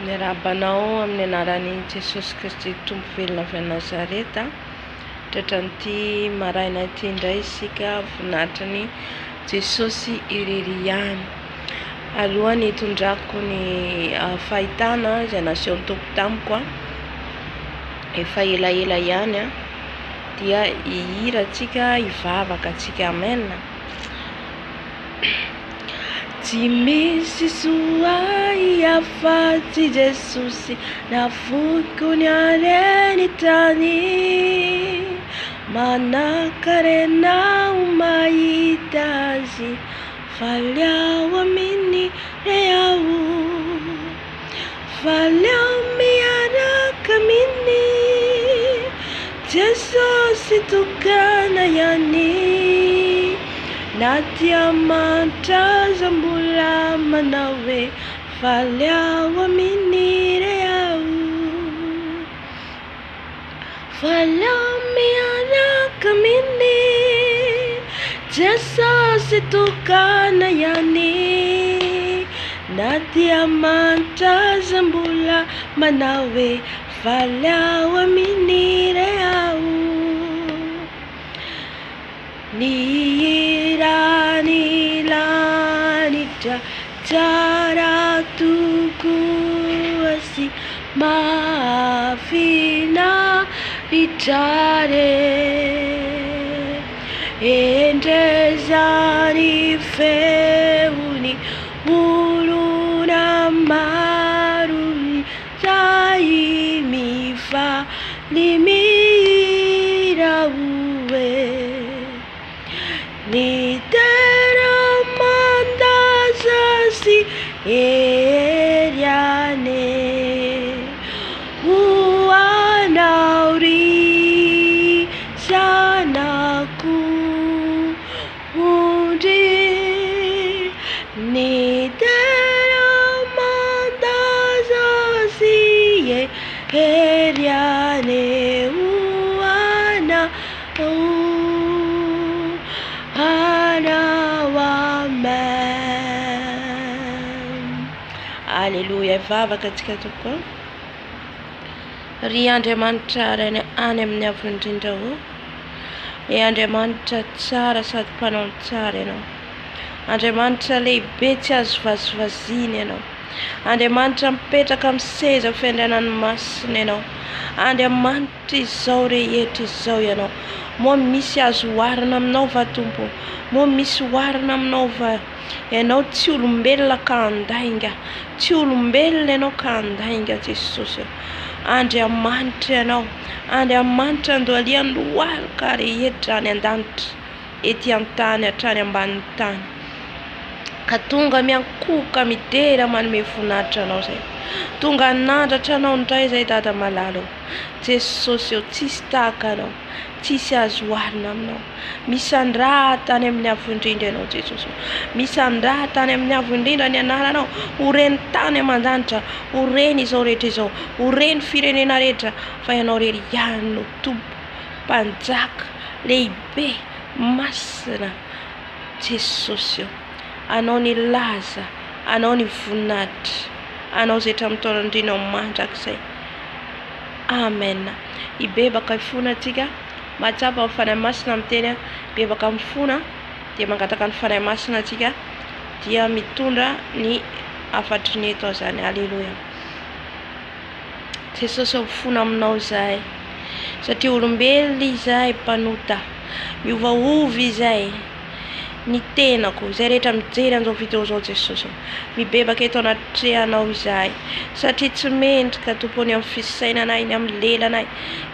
Miarabanao amin'ny anaran'i Jesosy Kristy Tompo velona avy Nazareta. Tratran'ity maraina ity indray isika voninahitry Jesosy irery ihany. Alohany hitondrako ny fahitana izay nasehony Tompo tamiko efa elaela ihany dia hihira antsika hivavaka antsika. Amen. Tsy misy soa afa-tsy Jesosy navoko ny areny tany, manankarena mahita azy faliao aminy reao, faliao miaraka aminy Jesosy tokana ihany. Na dia mantraza mbola manao hoe faliao aminy reao, faliao miaraka aminy Jesosy tokana ihany. Na dia mantraza mbola manao hoe faliao aminy reao. Nihirani lanitra cara tukuasi mafina ritare, endrezani feuni uluna maruni jai mifa limira uwe. Ni tera mandazasi eriane uanauri sanaku undi. Ni tera mandazasi eriane uana Haleluya. Vavaka antsika tokoa. Ry Andriamanitra any amin'ny avy indrindra ho. Andriamanitra tsara sady mpanao tsara ianao. Andriamanitra lehibe tsy azo vazivaziana ianao. Andriamanitra mipetraka amin'ny seza fiandrianan'ny masina ianao. Andriamanitra izao rehetra izao ianao. Moa misy azo oharina aminao va Tompo? Moa misy oharina aminao va? Ianao tsy olombelona ka handainga, tsy olombelona ianao ka handainga Jesosy. Andriamanitra ianao, Andriamanitra andohalian'ny lohalika rehetra any an-danitra, ety an-tany hatrany ambanin'ny tany, ka tonga miankoka midera manome voninahitra anao zay. Tonga nandratra anao indray zay dada malalo. Jesosy tsisy tahaka anao, tsisy azo oharina aminao. Misandraha tany amin'ny avo indrindra ianao Jesosy. Misandraha tany amin'ny avo indrindra ny anaranao. Oreny tany aman-danitra, oreny izao rehetra izao, oreny firenena rehetra fa ianao rery ihany no Tompo, mpanjaka lehibe masina Jesosy. Anao ny laza, anao ny voninahitra, anao zay hatramin'ny taonandrinao mandrakizay. Amen. Ibebaka ifona antsika. Matsapa amin'ny fanahy masina miteny bebaka mifona dia mangataka ny fanahy masina antsika dia mitondra ny afatry ny eto zany. Haleluya. Jesosy mifona aminao zahay satria olombelona izahay mpanota, miovaovy izahay ny tenako izay rehetra mijery an'izao video zao Jesosy. Mibebaka eto anatrehanao izahay satria tsy mendrika Tompo ny amin'ny fisainanay, ny amin'ny lelanay,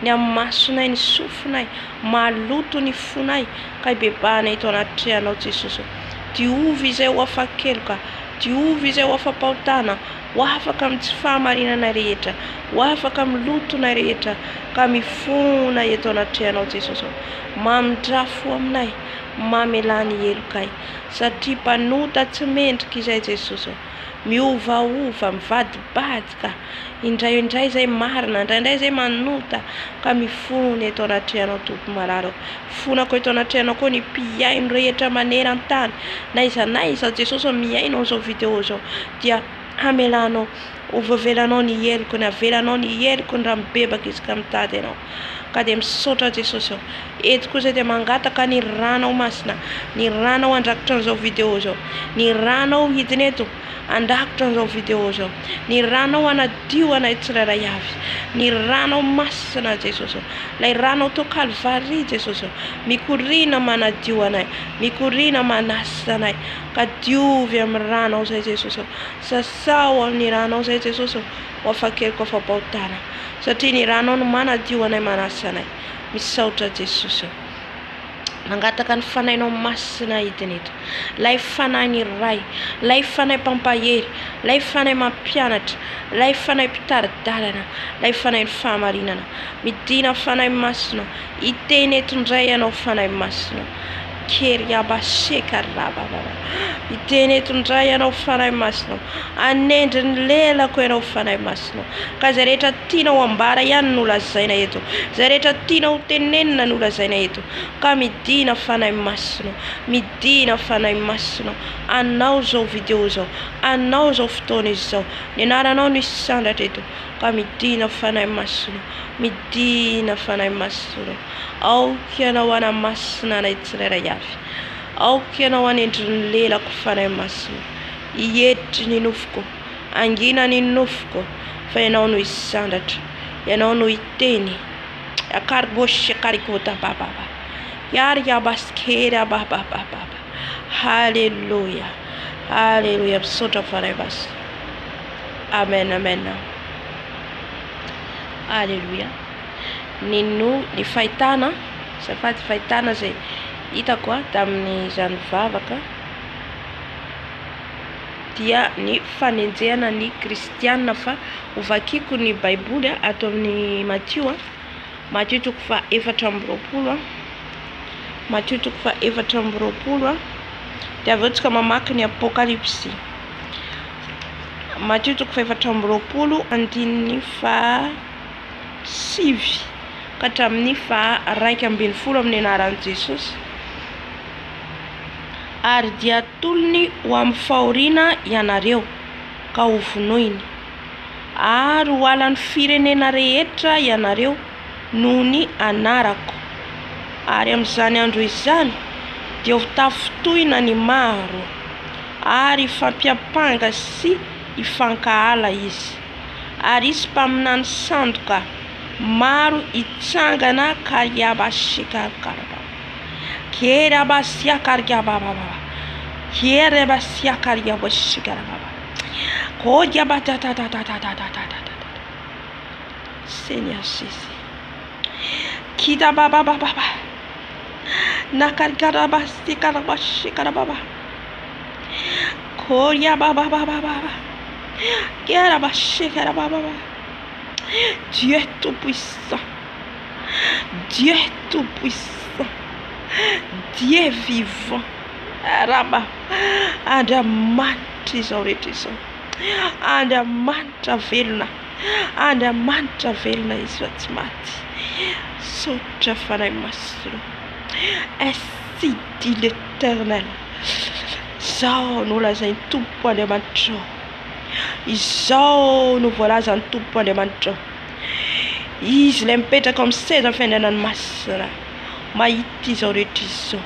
ny amin'ny masonay, ny sofinay, maloto ny fonay ka hibebahanay eto anatrehanao Jesosy. Diovy izay ho afa-keloka, diovy izay ho afa-pahotana, ho afaka amin'ny tsy fahamarinana rehetra, ho afaka amin'ny lotona rehetra ka mifona eto anatrehanao Jesosy. Mamindrafo aminay, mamelany helokay satria mpanota tsy mendrika izay Jesosy. Miovaova, mivadibadika, indray zay marina, indray zay manota ka mifona eto anatrehanao Tompo mararo. Fonako eto anatrehanao koa ny mpiaino rehetra maneran-tany, na iza Jesosy miaino zao video zao dia amelanao ovavelanao ny heliko ny avelanao ny heliko ny raha mibebaka izy ka mitady ianao ka dia misaotra Jesosy aho eto kosa dia mangataka ny ranao masina ny ranao andrakitra an'izao vidéo zao ny ranao hidiny eto andakitra an'izao vidéo zao ny ranao anadio anay tsirairay avy ny ranao masina Jesosy lay ranao to Kalvari Jesosy mikorina manadio anay mikorina manasa anay ka diovy amin'ny ranao zay Jesosy sasao amin'ny ranao zay Jesosy ho afakeliko afapaotana satria ny ranao no manadio anay manasa anay misaotra Jesosy mangataka ny fanainao masina hidiny eto lay fanahy ny ray lay fanahy pampahery lay fanahy mampianatra lay fanahy mpitaridalana lay fanahy ny fahamarinana midina fanahy masina hiteny eto indray ianao fanahy masina keriabasekarababa hiteny eto indray ianao fanahy masina anendry ny lelako ianao fanahy masina ka zay rehetra tianao ambara ihany no lazaina eto zay rehetra tianao tenenina no lazaina eto ka midina fanahy masina midina fanahy masina anao zao vidéo zao anao zao fotoana izy zao ny anaranao no isandatra eto ka midina fanahy masina midina fanahy masina aoka ianao ana masina anay tsirairay avy aoka ianao anendry ny lelako fanahy masina hiedry ny nofoko angina ny nofoko fa ianao no isandatra ianao no hiteny akaribosy akarikota bababa yari abaskere bababa haleluya haleluya misaotra fanahy masina amen amen haleluya nino ny fahitana safady fahitana zay hitako tamin'ny zany vavaka dia ny fanenjehana ny kristianina fa ovakiko ny baiboly ato amin'ny Matio 24-9 Matio 24-9 dia avy eo tsika mamaky ny APOKALYPSY Matio 24-9 andininy fa 7 ka hatramin'ny fa 12 amin'ny anaran'i Jesosy ary dia tolony ho amin'ny fahoriana ianareo ka ho vonoiny ary ho alan'ny firenena rehetra ianareo noho ny anarako ary amin'izany andro izany dia ho tafotoina ny maro ary fampiampanga sy ifankahala izy ary isy mpaminany sandoka maro itsangana kariabashikakaraba kerabasiakariababa kerabasiakariabashikakaraba kodiabatatatatatatatata Seigneur Jésus kita baba nakarikarabasikarabashikarababa kodia baba kerabashikarababa Dieu est tout puissant. Dieu est tout puissant. Dieu est vivant. Raba. Andamanta izao rehetra izao. Andamanta velona. Andamanta velona izy fa tsy maty. Saotra fanahy masina. Ainsi dit l'Éternel. Izao no lazainy Tompo Andriamanitra. Izao no voalazany Tompo Andriamanitra. Izy ilay mipetraka amin'ny seza fiandrianany masina mahita izao rehetra izao.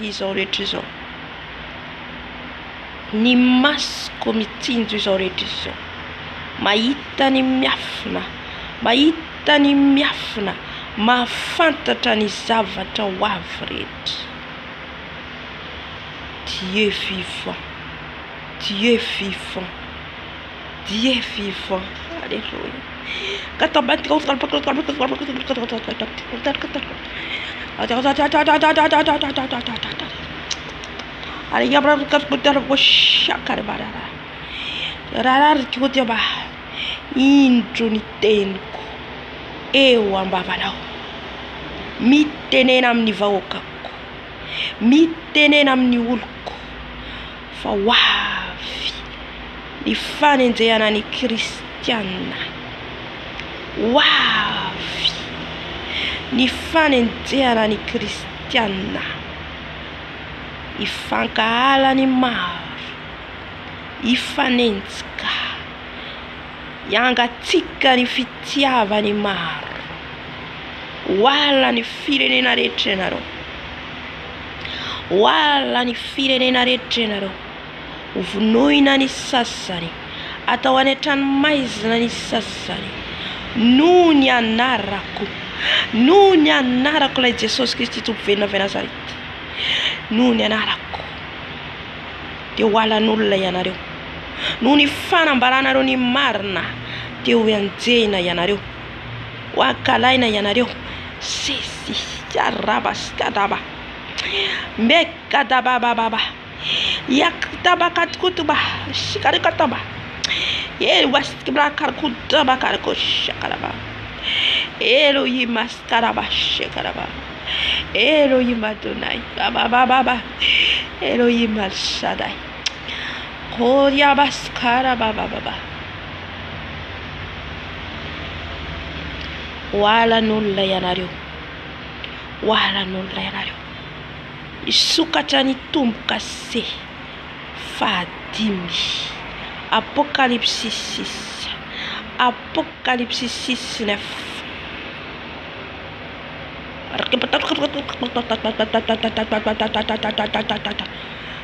Izao rehetra izao. Ny masoko mitsinjo izao rehetra izao. Mahita ny miafina. Mahita ny miafina. Mahafantatra ny zavatra ho avy rehetra. Dieu vivant. Dieu vivant. Dieu vivant. Alléluia. Indro ny teniko eo ambavanao. Mitenena amin'ny vahoakako. Mitenena amin'ny oloko. Fa ho avy ny fanenjehana ny kristianina. Ho avy ny fanenjehana ny kristianina. Ifankahala ny maro. ifanenjika iangatsika ny fitiavany maro oala ny firenena rehetra ianareo oala ny firenena rehetra ianareo vonoina ny sasany atao any an-tranomaizina ny sasany noho ny anarako ilay Jesosy Kristy tompo venina avy Nazareta noho ny anarako dia oalan'olona ianareo noho ny fanambaranareo ny marina dia ho anjena ianareo ho ankalaina ianareo sesiarabaskadaba mekadabababa yaktabakatkutuba shikarikataba wastkibrakarakutabakarakoshkaraba Elohim askaraba shekaraba Elohim Adonai baba Elohim al-Shaddai Koryabaskara baba wala nulla ianareo isokatra ny tomboka se fahadimy Apokalipsy 6:9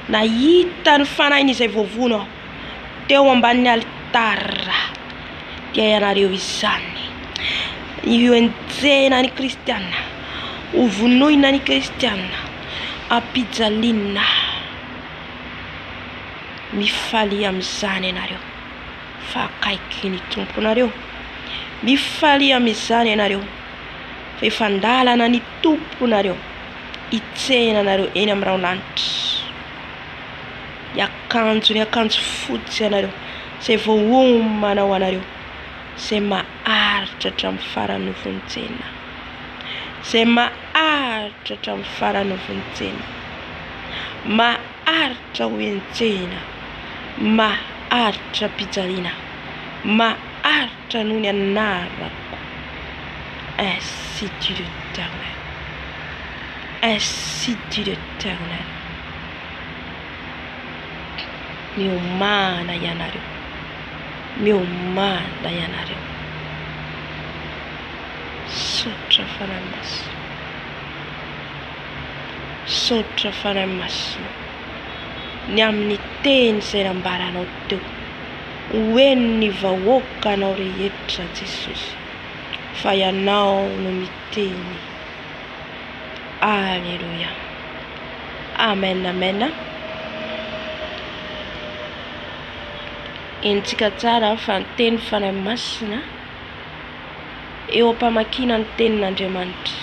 nahita ny fanainy izay voavono teo ambanin'ny altara dia ianareo izany io enjena ny kristiana uvunoina ny kristiana apijalina mifaly am'izany ianareo fa akaiky ny tomponareo mifaly am'izany ianareo fa ifandalana ny tomponareo itsenanareo eny amin'ny raolanitra ny akanjo fotsy ianareo izay voahomana ho anareo izay maharitra hatramin'ny farany ny vonjena izay maharitra hatramin'ny farany ny vonjena maharitra ho enjena maharitra pijaliana maharitra noho ny anarako ainsi dit l'Éternel ainsi dit l'Éternel miomana ianareo sotra fanahy masina ny amin'ny teny izay nambaranao teo hoeny ny vahoaka anao rehetra Jesosy fa ianao no miteny. Alleluia, amen. Intsika tsara fa ny teny fanahy masina eo am-pamakina ny tenin'Andriamanitra.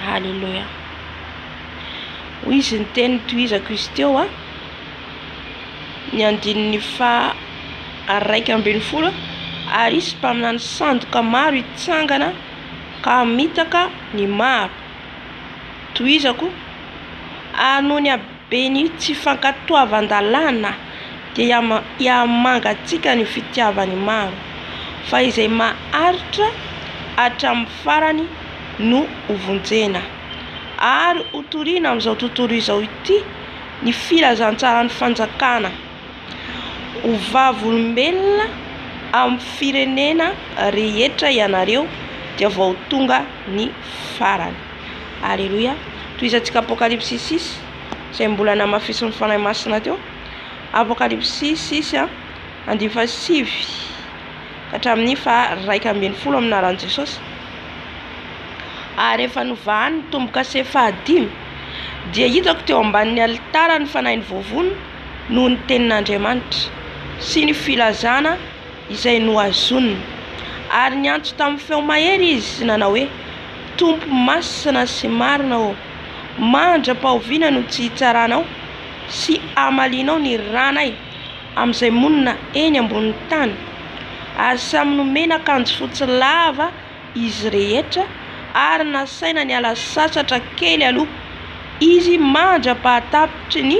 Halleluja. Hoy izy ny teny tohizako izy teo ny andininy fa 1:40 ary isy mpaminany sandoka maro itsangana ka mitaka ny maro. Tohizako ary noho ny habeny tsy fankatoavan-dalàna dia iamangatsika ny fitiavany maro fa izay maharitra hatramin'ny farany no hovonjena. Ary hotoriana amin'izao tontolo izao ity ny filazantsara ny fanjakana ho vavolombelona amin'ny firenena rehetra ianareo dia vao tonga ny farany. Alleluia. Tohizantsika Apokalipsy 6 izay mbola namafisy ny fanahy masina teo. Apokalipsy 6 7 hatramin'ny fa 1:40 aminaran'i Jesosy. Ary rehefa novahany ny tomboka se fahadimy dia hitako teo ambanin'ny alitara ny fanahiny voavono noho ny tenin'Andriamanitra sy ny filazana izay noazoniny. Ary niantso tamin'ny feo mahery izy nanao hoe: Tompo masina sy marina ô, mandra-pahoviana no tsy hitsaranao sy amalianao ny ranay amin'izay monina eny ambonin'ny tany. Ary samy nomena akanjo fotsy lava izy rehetra ary nasaina ny ala sasatra kely aloha izy mandra-pahatapitry ny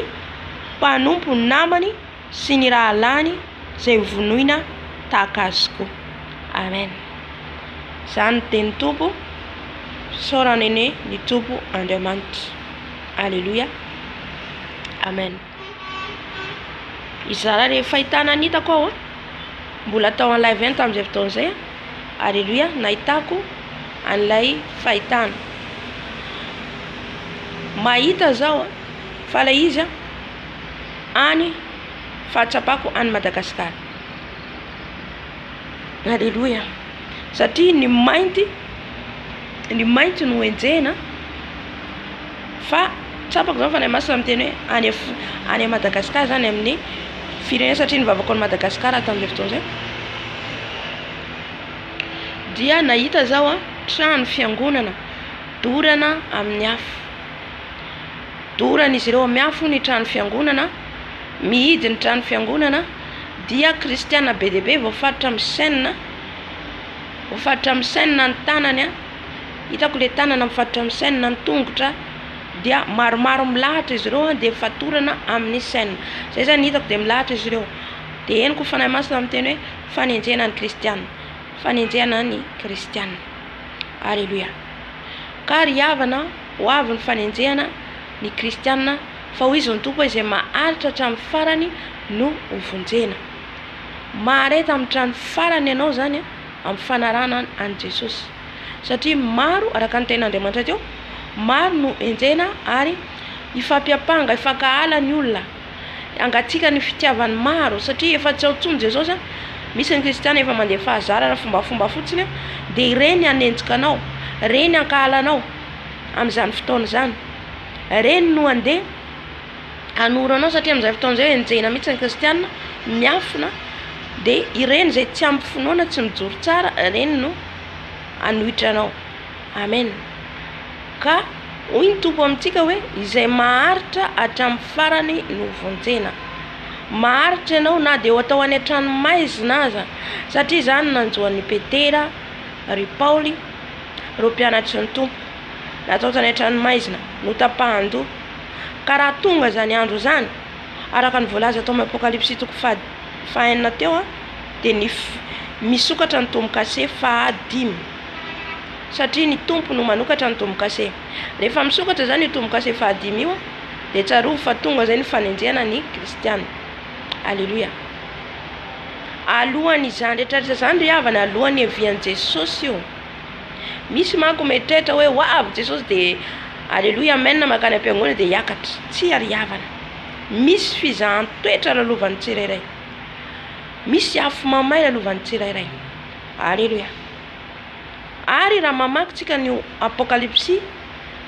mpanompo namany sy ny rahalany izay vonoina tahaka azy koa. Amen. Izany teny Tompo, soranene ny Tompo Andriamanitra. Alleluia. Amen. izara re fahitana nitako ao mbola tao en live tamin'izay fotoan'izay alleluia nahitako an'ilay fahitana mahita zao fa la izy any fahatsapako any Madagasikara. Alleluia. Satria ny mainty no enjena fa tsapako zao fa nay masina miteny hoe any Madagasikara zany amin'ny firenena satria nivavako any Madagasikara tamin'izay fotoan'izay dia nahita zao trano fiangonana dorana amin'ny afo. Dorana izy ireo amin'ny afo ny trano fiangonana, mihidy ny trano fiangonana dia KRISTIANA be dia be voafaritra amin'ny scène ny tanany hitako le tanana mifaritra amin'ny scène ny tongotra dia maromaro milahatra izy ireo dia fatorana amin'ny scène. Zay zany hitako dia milahatra izy ireo dia henoko fanahy masina miteny hoe fanenjehana ny KRISTIANA, fanenjehana ny KRISTIANA. Alleluia. Ka ry havana ho avy ny fanenjehana ny KRISTIANA fa ho izy ny tompo izay maharitra hatramin'ny farany no hovonjena. Mahareta amin'ny trano farany ianao zany amin'ny fanarahana an' Jesosy satria maro araka ny tenin'Andriamanitra teo maro no enjena ary ifampiapanga ifankahala ny olona angatsika ny fitiavany maro satria efa tsy ao tsony Jesosy misy ny KRISTIANA efa mandeha fahazarana fombafomba fotsiny dia ireny anenjika anao, ireny ankahalanao amin'izany fotoana zany, ireny no andeha hanoro anao satria amin'izay fotoan'izay enjena mihitsy ny KRISTIANA miafina dia ireny zay tsy ampy finoana tsy mijoro tsara ireny no anohitra anao. Amen. Ka hoy ny tompo amintsika hoe izay maharitra hatramin'ny farany no vonjena. Maharitra ianao na dia ho atao any an-trano maizina aza satria zany nanjoan'ny Petera, ry Paoly, ireo mpianatry ny tompo natao tany an-trano maizina no tapahan-doha. Ka raha tonga zany andro zany araka ny voalaza tao amin'ny APOKALYPSY toko fahaenina teo dia misokatra ny tombokase fahadimy satria ny tompo no manokatra ny tombokase. Rehefa misokatra zany io tombokase fahadimy io dia tsaroa fa tonga zay ny fanenjehana ny KRISTIANA. Alleluia. Alohan'ny izany rehetrarehetra zany ry havana alohan'ny evian'i Jesosy io misy manko mieritreritra hoe ho avy Jesosy dia alleluia amen makany am-piangonana dia hiakatra. Tsy ary havana. Misy fizahan-toetra lalovan'ny tsirairay, misy afo mamay lalovan'ny tsirairay. Alleluia. Ary raha mamakytsika ny APOKALYPSY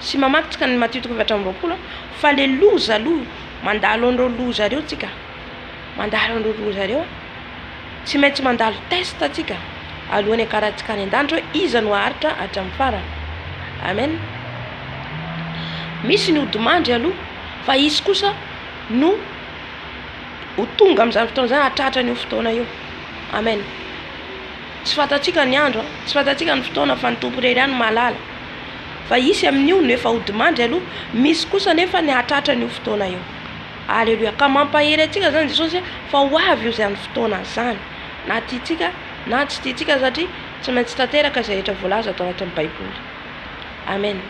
sy mamakytsika ny Matio24-9-11 fa le loza aloha mandalo an'ireo loza reo tsika, mandalo an'ireo loza reo tsy maintsy mandalo test tsika alohan'ny akarahantsika any an-danitra hoe iza no haharitra hatramin'ny farany. Amen. Misy ny hodimandry aloha fa izy kosa no ho tonga amin'izany fotoana zany hatratra ny fotoana io. Amen. Tsy fantatsika ny andro, tsy fantatsika ny fotoana fa ny tompo irery ihany mahalala fa isy amin'io no efa hodimandry aloha, misy kosa nefa ny hatratra ny fotoana io. Alleluia. Ka mampahery atsika zany Jesosy fa ho avy io zany fotoana zany na tiatsika na tsy tiatsika satria tsy maintsy tanteraka izay rehetra voalaza tao anatin'ny Baiboly. Amen.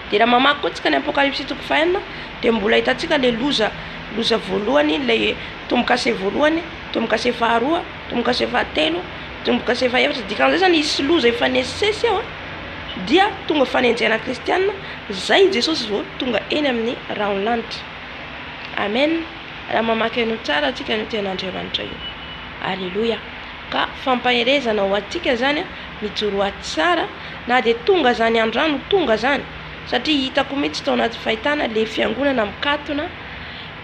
Dia raha mamaky koa tsika ny APOKALYPSY toko fahaenina dia mbola hitantsika le loza voalohany, le tombokase voalohany, tombokase faharoa, tombokase fahatelo, tombokase fahaefatra. Dikan'izay zany isy loza efa nesesy ao dia tonga fanenjehana KRISTIANA zay Jesosy vao tonga eny amin'ny raholanitra. Amen. Raha mamaky anao tsara atsika ny tenin'Andriamanitra io. Alleluia. Ka fampaherezana ho atsika zany mijoro tsara na dia tonga zany androany tonga zany satria hitako mihitsy tao anaty fahitana le fiangonana mikatona,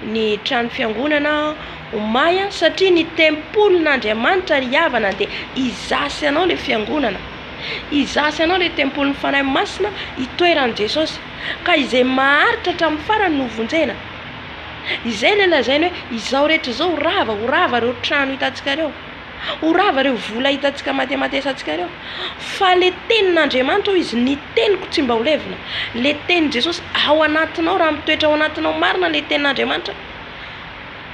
ny trano fiangonana homay satria ny tempolin'Andriamanitra ry havana dia izasy anao le fiangonana, izasy anao le tempolin'ny fanahy masina itoeran'i Jesosy. Ka izay maharitra hatramin'ny farany no vonjena. Izay le lazainy hoe izao rehetra izao ho rava reo trano hitantsika reo, ho rava reo vola hitantsika matesatsika reo, fa le tenin'Andriamanitra izy ny teniko tsy mba ho levina. Le tenin' Jesosy ao anatinao raha mitoetra ao anatinao marina le tenin'Andriamanitra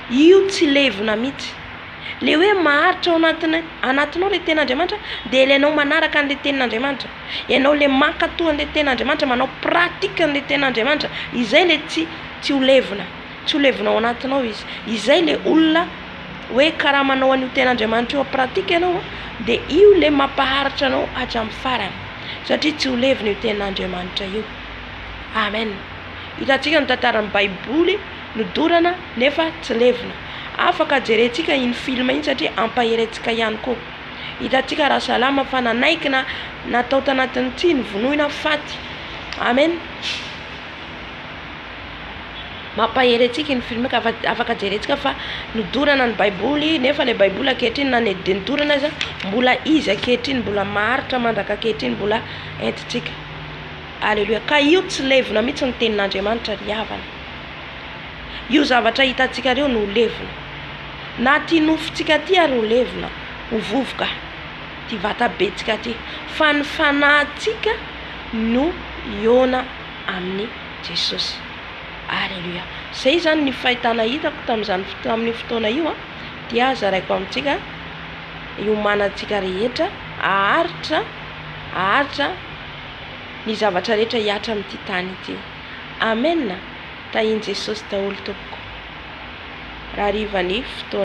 io tsy levina mihitsy. Le hoe maharitra ao anatinao le tenin'Andriamanitra dia ilainao manaraka an'le tenin'Andriamanitra, ianao le mankatoa an'le tenin'Andriamanitra, manao pratika an'le tenin'Andriamanitra, izay le tsy ho levina. tsy ho levinao anatinao izy. Izay le olona hoe karaha manao an'io ten'Andriamanitra io pratika ianao dia io le mampaharitra anao hatramin'ny farany satria tsy ho levina io ten'Andriamanitra io. Amen. Hitantsika ny tantaran'ny Baiboly nodorana nefa tsy levina. Afaka jerentsika iny film iny satria ampaherentsika ihany koa. Hitantsika raha salama fa nanaikina natao tanatin'ny tsy novonoina faty. Amen. Mampaherentsika iny film ka afaka jerentsika fa nodorana ny Baiboly nefa le Baiboly ankehitriny na de nodorana aza mbola izy ankehitriny mbola maharitra mandraka ankehitriny mbola entintsika. Alleluia. Ka io tsy levina mihitsy ny tenin'Andriamanitra ry havana. Io zavatra hitantsika reo no levina. Na ty nofintsika ty ary ho levina, ho vovoka ty vatabetsika ty. Fa ny fanahintsika no iona amin'ny Jesosy. Alleluia. Zay zany ny fahitana hitako tamin'ny fotoana io dia zaraiko amintsika iomanantsika rehetra aharitra ny zavatra rehetra hiatra amin'ity tany ity. Amen. Tahin Jesosy daholo tompoko. Raha rivany fotoana